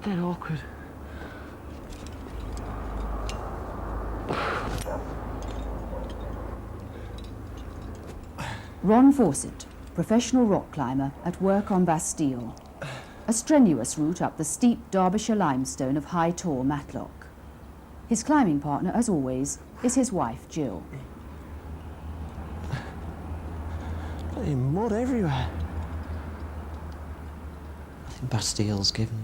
dead awkward. Ron Fawcett, professional rock climber at work on Bastille. A strenuous route up the steep Derbyshire limestone of High Tor, Matlock. His climbing partner, as always, is his wife, Gill. Bloody mud everywhere. I think Bastille's given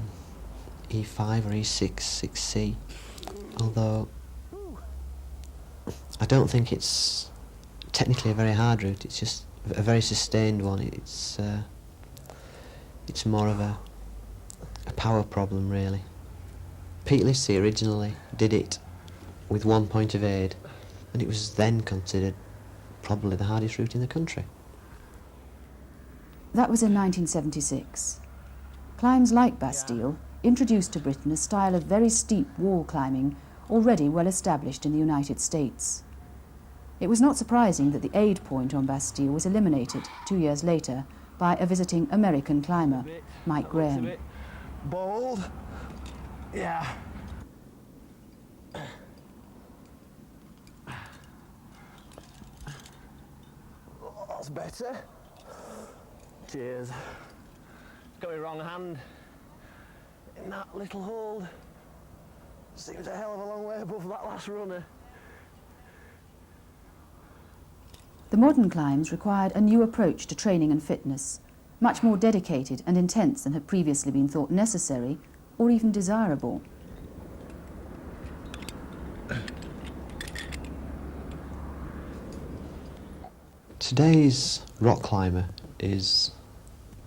E5 or E6, 6C, although I don't think it's technically a very hard route, it's just a very sustained one. It's more of a power problem, really. Pete Lissy originally did it with one point of aid, and it was then considered probably the hardest route in the country. That was in 1976. Climbs like Bastille introduced to Britain a style of very steep wall climbing already well established in the United States. It was not surprising that the aid point on Bastille was eliminated 2 years later by a visiting American climber, Mike Graham. Bold. Yeah. That's better. Cheers. Got my wrong hand in that little hold. Seems a hell of a long way above that last runner. The modern climbs required a new approach to training and fitness, much more dedicated and intense than had previously been thought necessary or even desirable. Today's rock climber is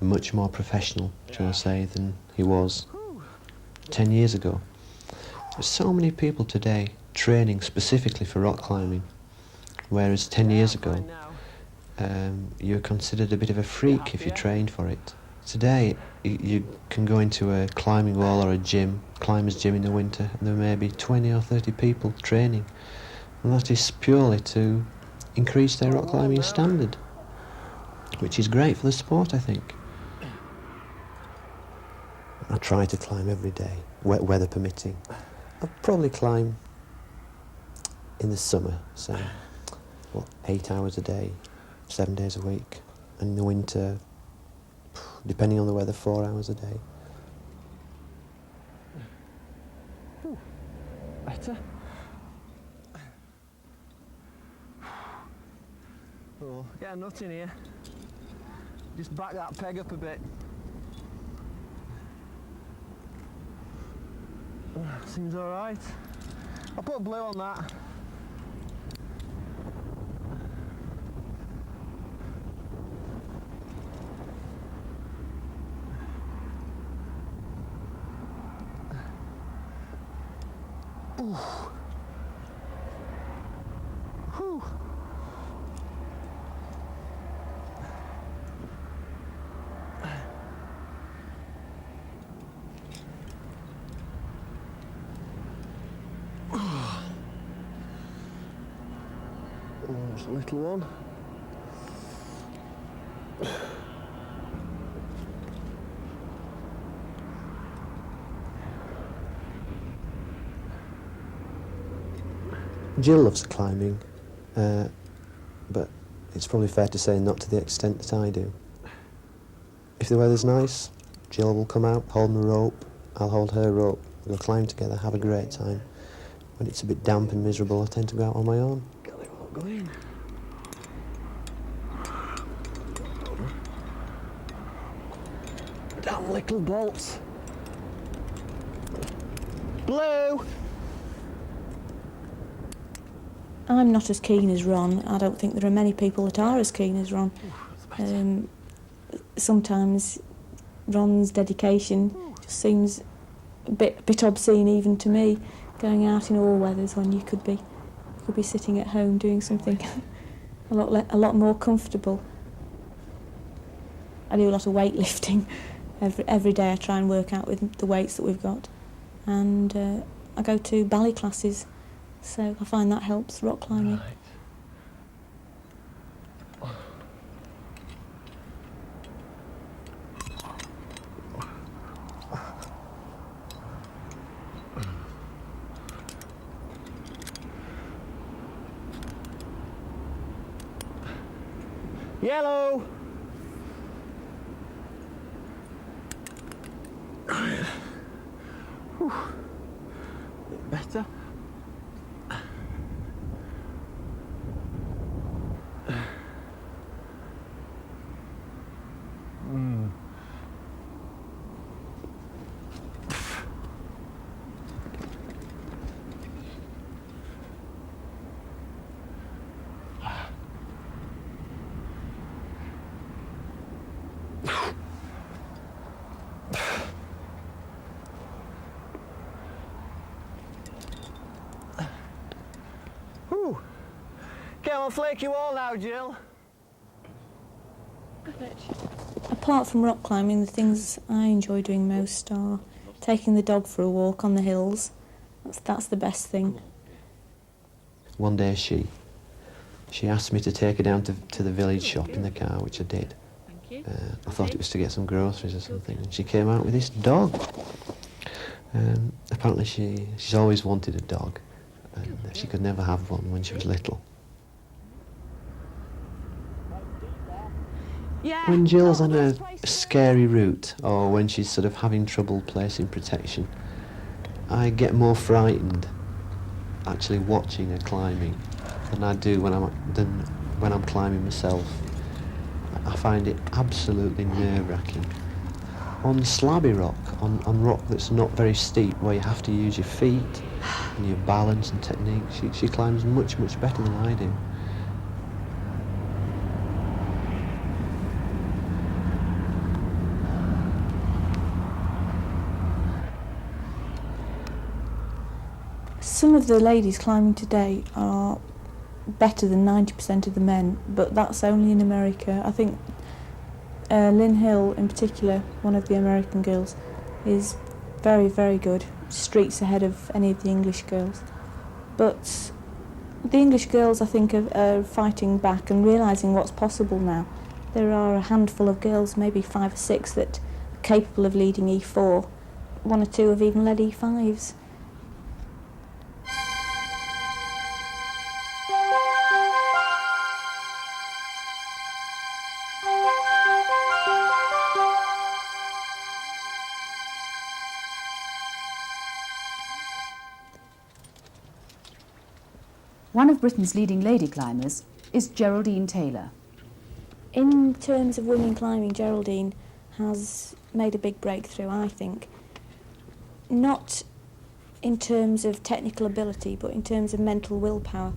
much more professional, shall I say, than he was 10 years ago. There's so many people today training specifically for rock climbing, whereas 10 years ago you were considered a bit of a freak if you trained for it. Today you can go into a climbing wall or a gym, climbers gym in the winter, and there may be 20 or 30 people training, and that is purely to increase their rock climbing standard, which is great for the sport, I think. I try to climb every day, weather permitting. I'll probably climb in the summer, say, 8 hours a day, 7 days a week, and in the winter, depending on the weather, 4 hours a day. Better. Oh, get a nut in here. Just back that peg up a bit. Seems all right. I'll put blue on that. Ooh. Whew. There's a little one. Gill loves climbing, but it's probably fair to say not to the extent that I do. If the weather's nice, Gill will come out, hold my rope, I'll hold her rope, we'll climb together, have a great time. When it's a bit damp and miserable, I tend to go out on my own. Golly, won't go in. Damn little bolts. Blue! I'm not as keen as Ron. I don't think there are many people that are as keen as Ron. Sometimes Ron's dedication just seems a bit obscene even to me, going out in all weathers when you could be sitting at home doing something a lot more comfortable. I do a lot of weightlifting. Every day I try and work out with the weights that we've got, and I go to ballet classes. So I find that helps rock climbing. Right. Yellow. Whew. Bit better. Whew. Okay, I'll flake you all now, Jill. Apart from rock climbing, the things I enjoy doing most are taking the dog for a walk on the hills. That's the best thing. One day she asked me to take her down to the village shop in the car, which I did. I thought it was to get some groceries or something, and she came out with this dog. Apparently she's always wanted a dog, and she could never have one when she was little. When Jill's on a scary route, or when she's sort of having trouble placing protection, I get more frightened actually watching her climbing than I do when I'm climbing myself. I find it absolutely nerve-wracking. On slabby rock, on rock that's not very steep, where you have to use your feet and your balance and technique, she climbs much, much better than I do. Some of the ladies climbing today are better than 90% of the men, but that's only in America. I think Lynn Hill in particular, one of the American girls, is very, very good, streets ahead of any of the English girls. But the English girls, I think, are fighting back and realising what's possible now. There are a handful of girls, maybe 5 or 6, that are capable of leading E4. 1 or 2 have even led E5s. One of Britain's leading lady climbers is Geraldine Taylor. In terms of women climbing, Geraldine has made a big breakthrough, I think. Not in terms of technical ability, but in terms of mental willpower.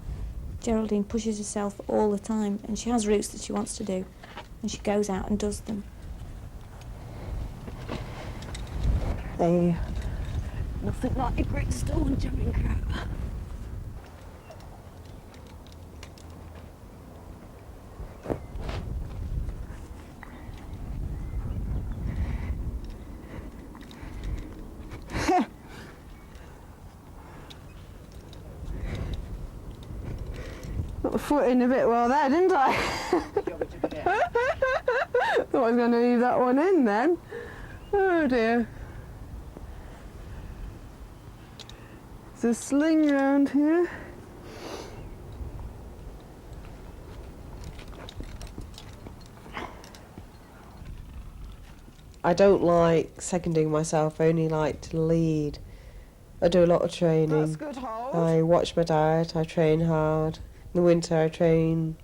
Geraldine pushes herself all the time, and she has routes that she wants to do, and she goes out and does them. Nothing like a great stone jumping crowd. Got the foot in a bit well there, didn't I? Thought I was going to leave that one in then. Oh dear. There's a sling round here. I don't like seconding myself, I only like to lead. I do a lot of training. That's good hold. I watch my diet, I train hard. In the winter I train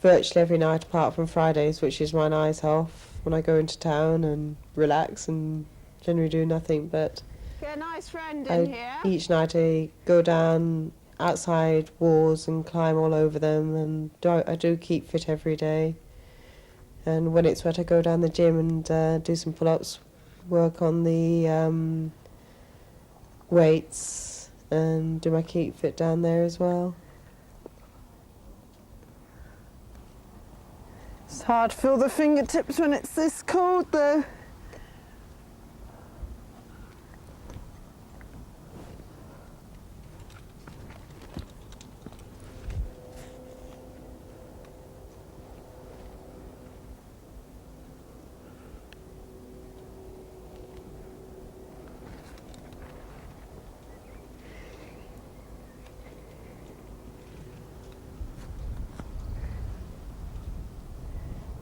virtually every night apart from Fridays, which is my night off, when I go into town and relax and generally do nothing but Get a nice friend in here. each night I go down outside walls and climb all over them, and I do keep fit every day. And when it's wet I go down the gym and do some pull-ups, work on the weights and do my keep fit down there as well. It's hard to feel the fingertips when it's this cold though.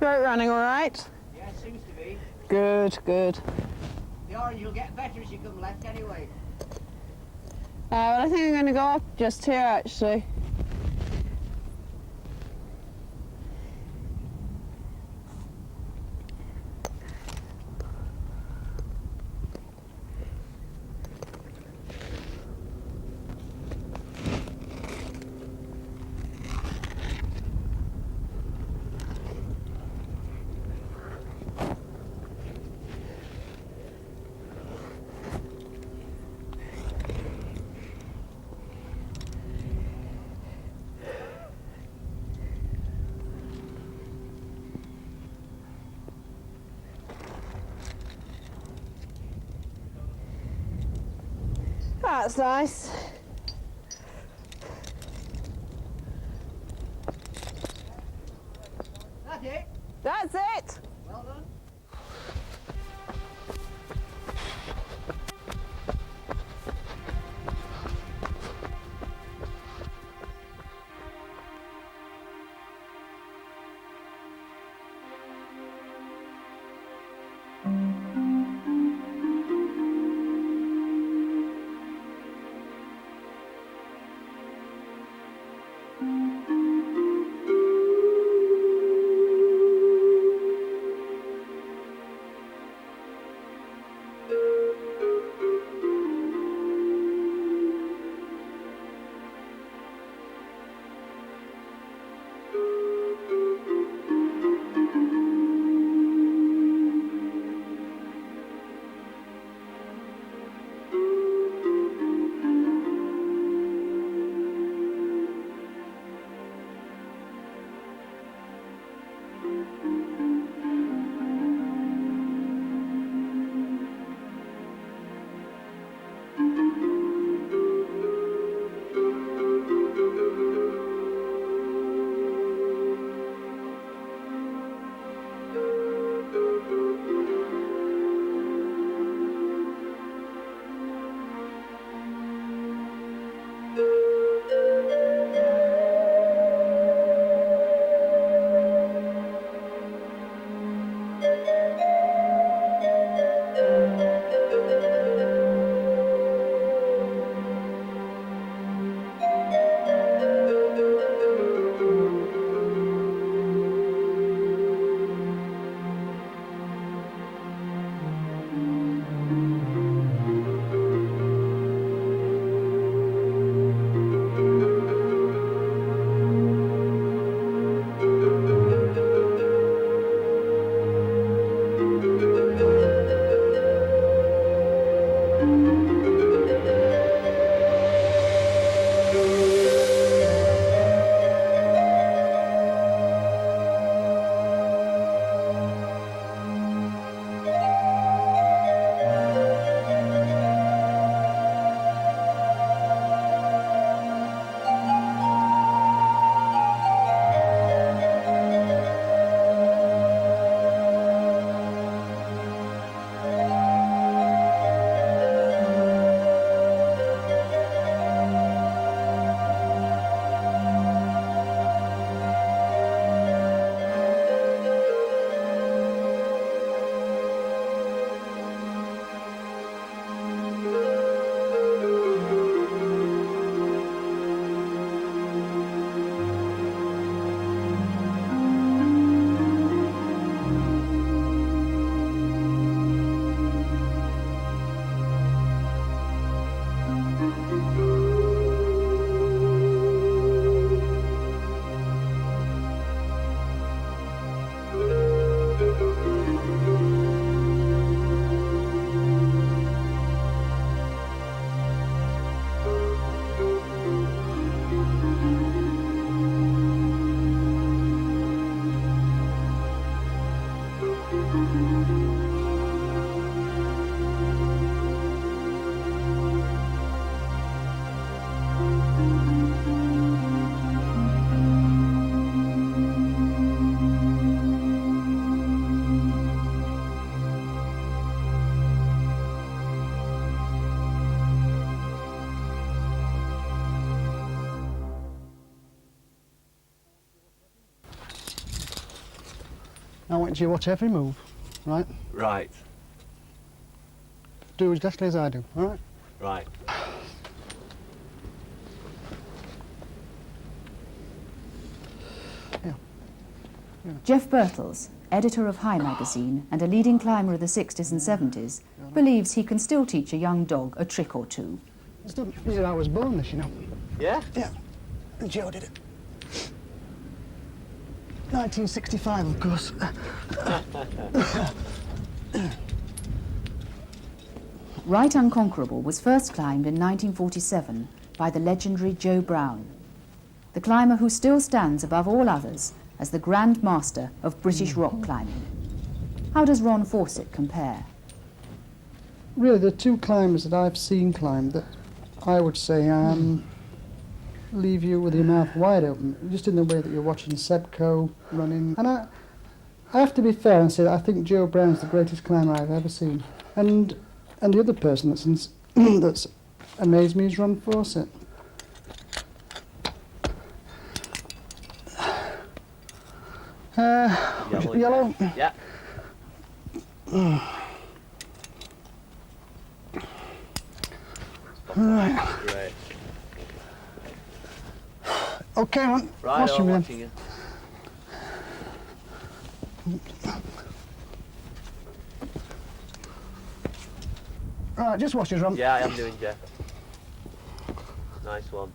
Throat running all right? Yeah, it seems to be. Good, good. The orange will get better as you come left anyway. Well, I think I'm going to go up just here, actually. That's nice. That's it. That's it. Well done. like you watch every move, right? Right. Do exactly as I do, all right? Right. Geoff Birtles, editor of High magazine and a leading climber of the 60s and 70s, believes he can still teach a young dog a trick or two. It's not the year I was born, this, you know. Yeah? Yeah, and Joe did it. 1965, of course. Right Unconquerable was first climbed in 1947 by the legendary Joe Brown, the climber who still stands above all others as the Grand Master of British rock climbing. How does Ron Fawcett compare? Really, the two climbers that I've seen climb that I would say leave you with your mouth wide open, just in the way that you're watching Sebco running. And I have to be fair and say that I think Joe Brown's the greatest climber I've ever seen. And the other person that's amazed me is Ron Fawcett. Yellow? Yeah. Right. Great. Okay, man. Right, Watch I'm me, watching you. Right, just watch us, Ron. Yeah, I am doing, Geoff. Nice one.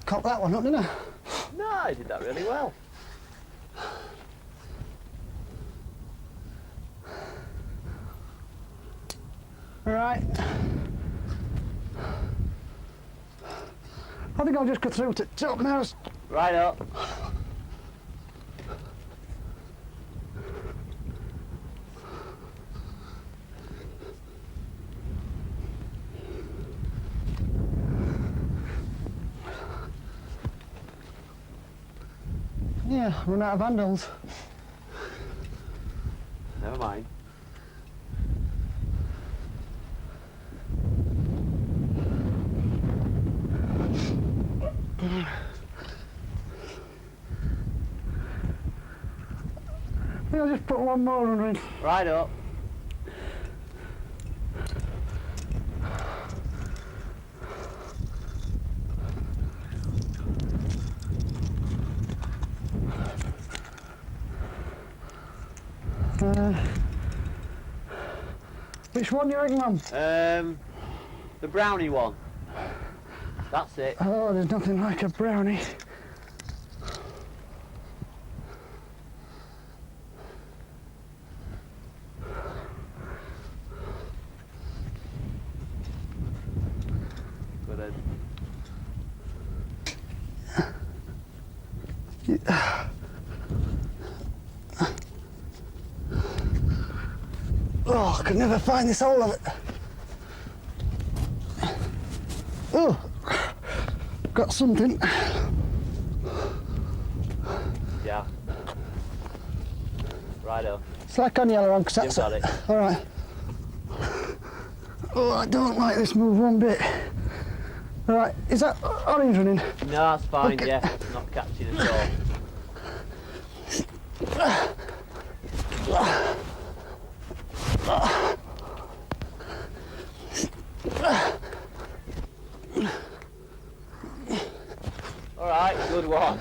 Caught that one up, didn't I? No, I did that really well. Right. I think I'll just go through to top now. Right up. Yeah, run out of handles. Never mind. I think I'll just put one more run in. Right up. Which one do you reckon, Mum? The brownie one. That's it. Oh, there's nothing like a brownie. Good end. Oh, I could never find this hole of it. Oh, got something. Yeah. Righto. Slack on yellow on, because You've that's got it. All right. Oh, I don't like this move one bit. All right, is that orange running? No, that's fine, Okay. yeah. Not catching at all. All right, good one.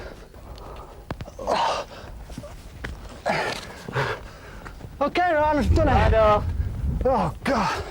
Okay, Ron, I've done it. Righto. Oh, God.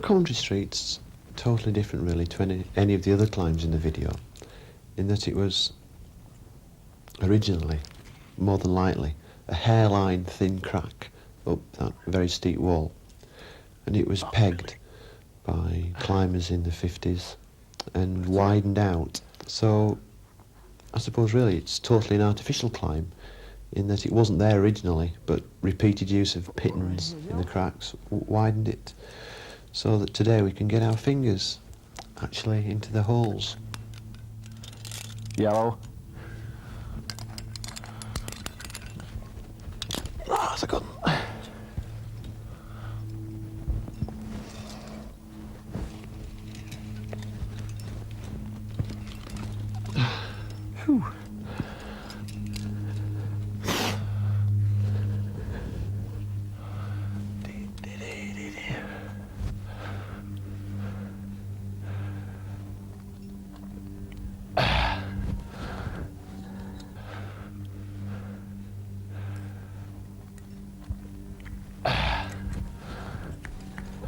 Coventry Street's totally different really to any of the other climbs in the video, in that it was originally, more than likely, a hairline thin crack up that very steep wall, and it was pegged by climbers in the 50s and widened out. So I suppose really it's totally an artificial climb, in that it wasn't there originally, but repeated use of pittons in the cracks widened it, so that today we can get our fingers actually into the holes. Yellow. Oh, that's a good one. Whew.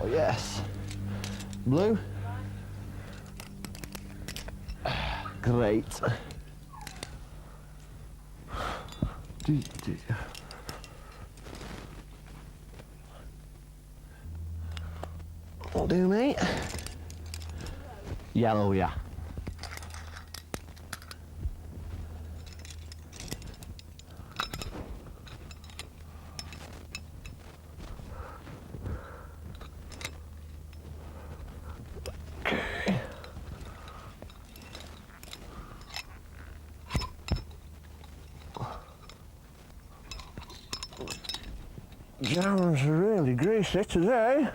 Oh yes. Blue. Great. Will do, mate. Yellow, yeah. Jam's really greasy today.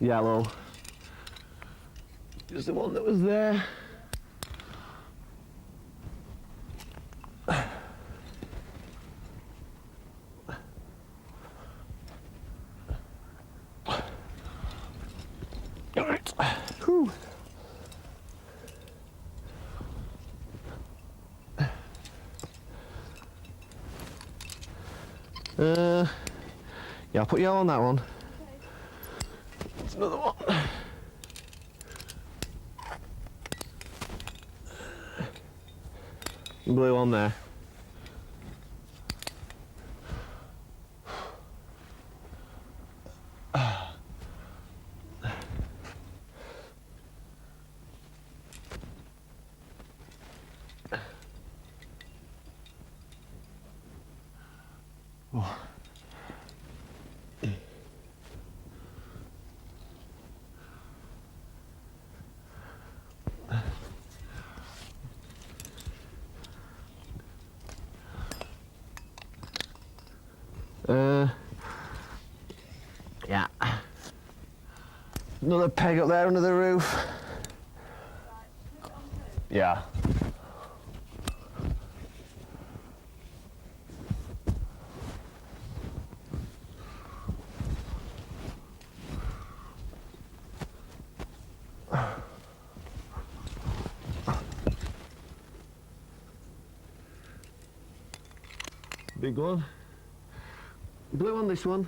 Yellow. Just the one that was there. Whew. Yeah, I'll put yellow on that one. It's another one. Blue on there. Yeah. Another peg up there under the roof. Yeah. Big one. Blue on this one.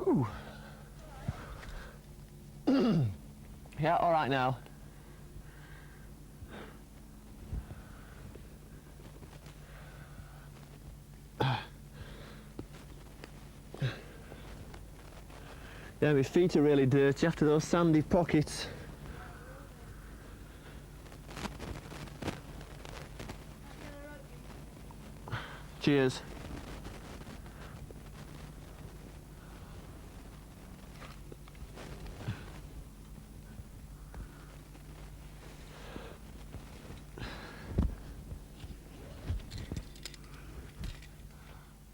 Ooh. Yeah, all right now. Yeah, my feet are really dirty after those sandy pockets. Cheers.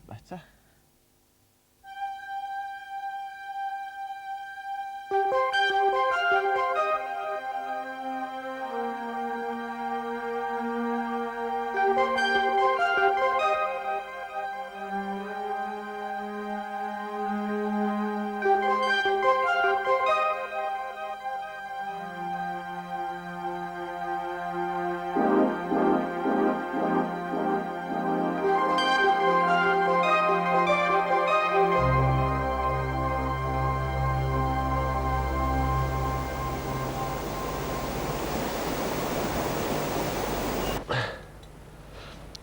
Better.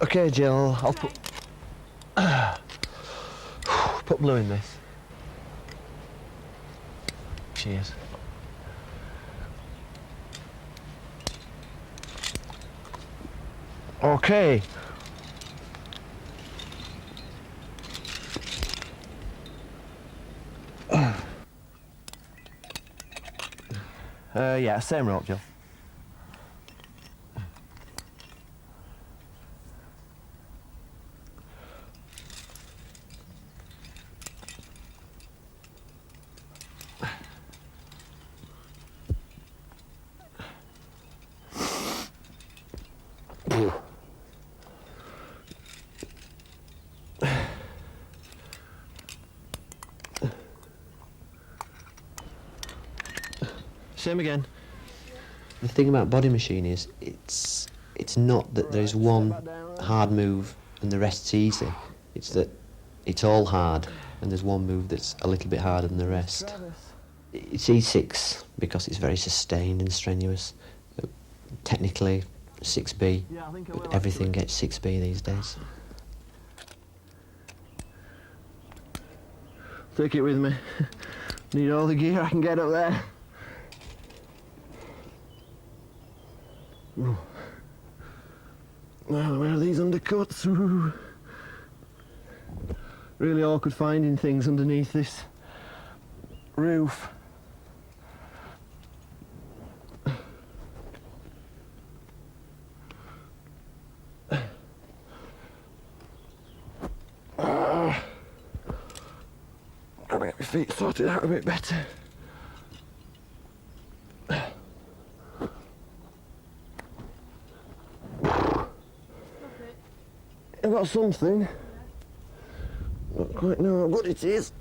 Okay, Jill, I'll put blue in this. Cheers. Okay. Yeah, same rope, Jill. Same again. The thing about body machine is it's not that there's one hard move and the rest's easy. It's that it's all hard and there's one move that's a little bit harder than the rest. It's E6 because it's very sustained and strenuous. Technically 6B, but everything gets 6B these days. Take it with me. Need all the gear I can get up there. Ooh. Well, where are these undercuts? Ooh. Really awkward finding things underneath this roof. Gotta get my feet sorted out a bit better. I've got something. Don't quite know how good it is.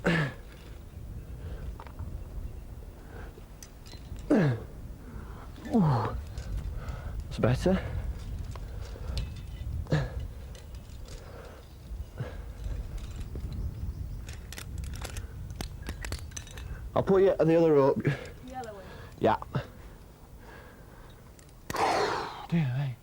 Ooh, that's better. I'll put you at the other rope. Yellow one. Yeah. Dear me.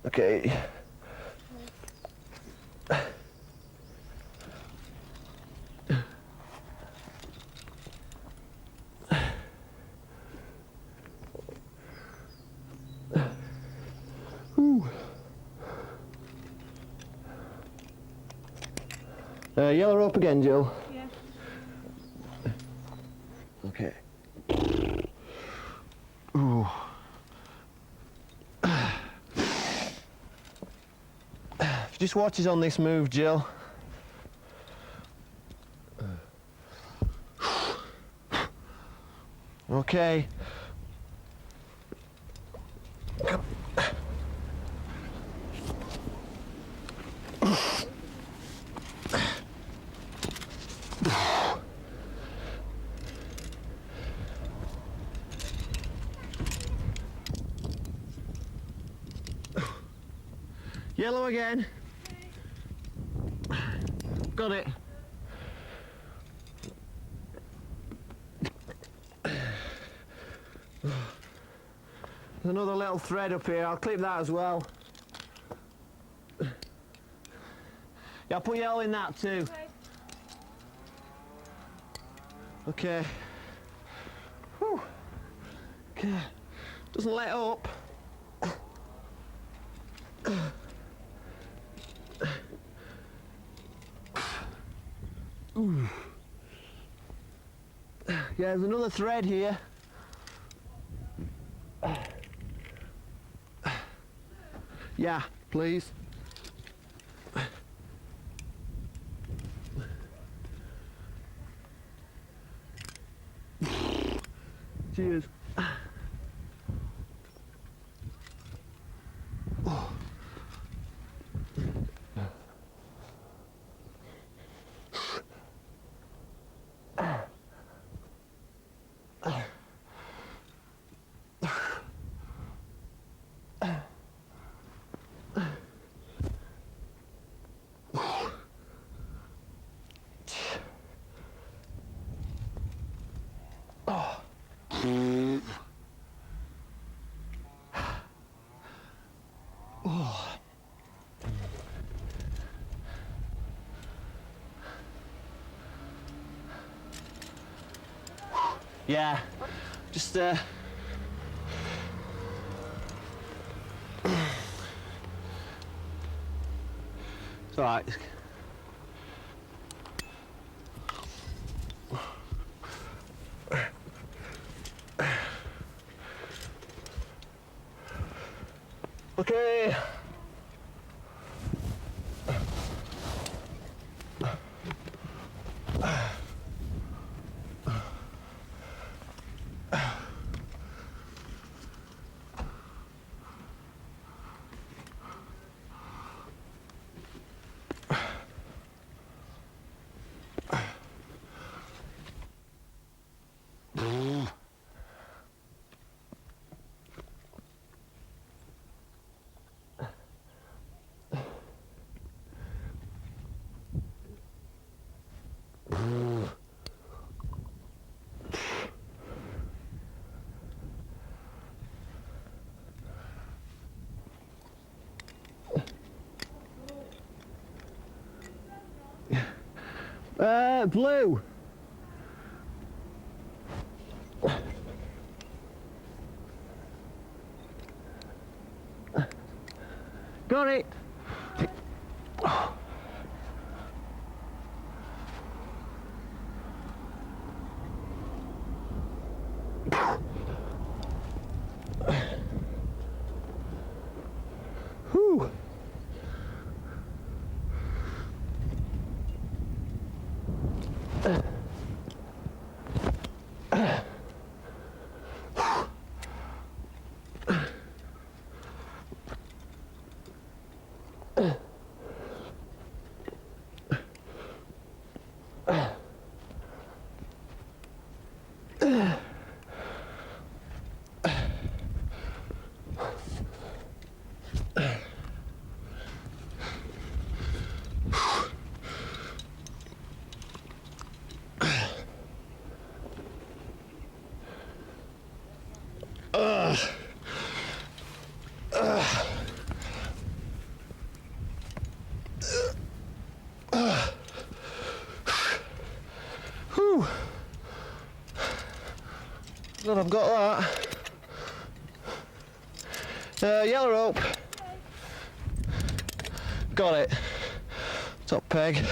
Okay. Yellow rope again, Jill. Yeah. Okay. Ooh. Just watch us on this move, Jill. Okay. Come. Yellow again. Got it. Another little thread up here, I'll clip that as well. Yeah, I'll put yellow in that too. Okay. Whew. Okay. Doesn't let up. Ooh. Yeah, there's another thread here. Yeah, please. Cheers. Yeah, just it's all right. Okay. Blue. Got it. Whew. Glad I've got that. Yellow rope. Got it. Top peg.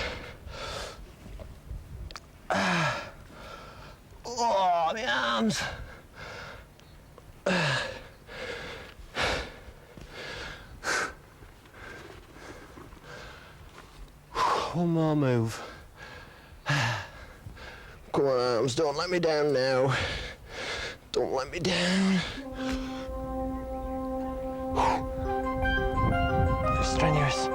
Oh, my arms. One more move. Come on, arms, don't let me down now. Don't let me down. It's strenuous.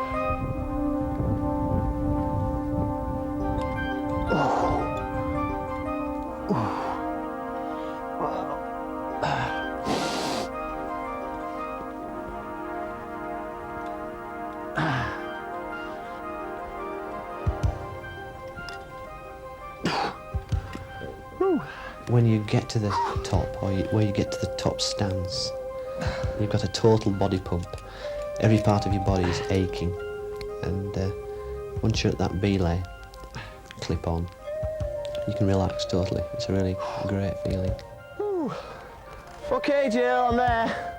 When you get to the top, or where you get to the top stance, You've got a total body pump. Every part of your body is aching. And once you're at that belay, clip on, you can relax totally. It's a really great feeling. Ooh. Okay, Jill, I'm there.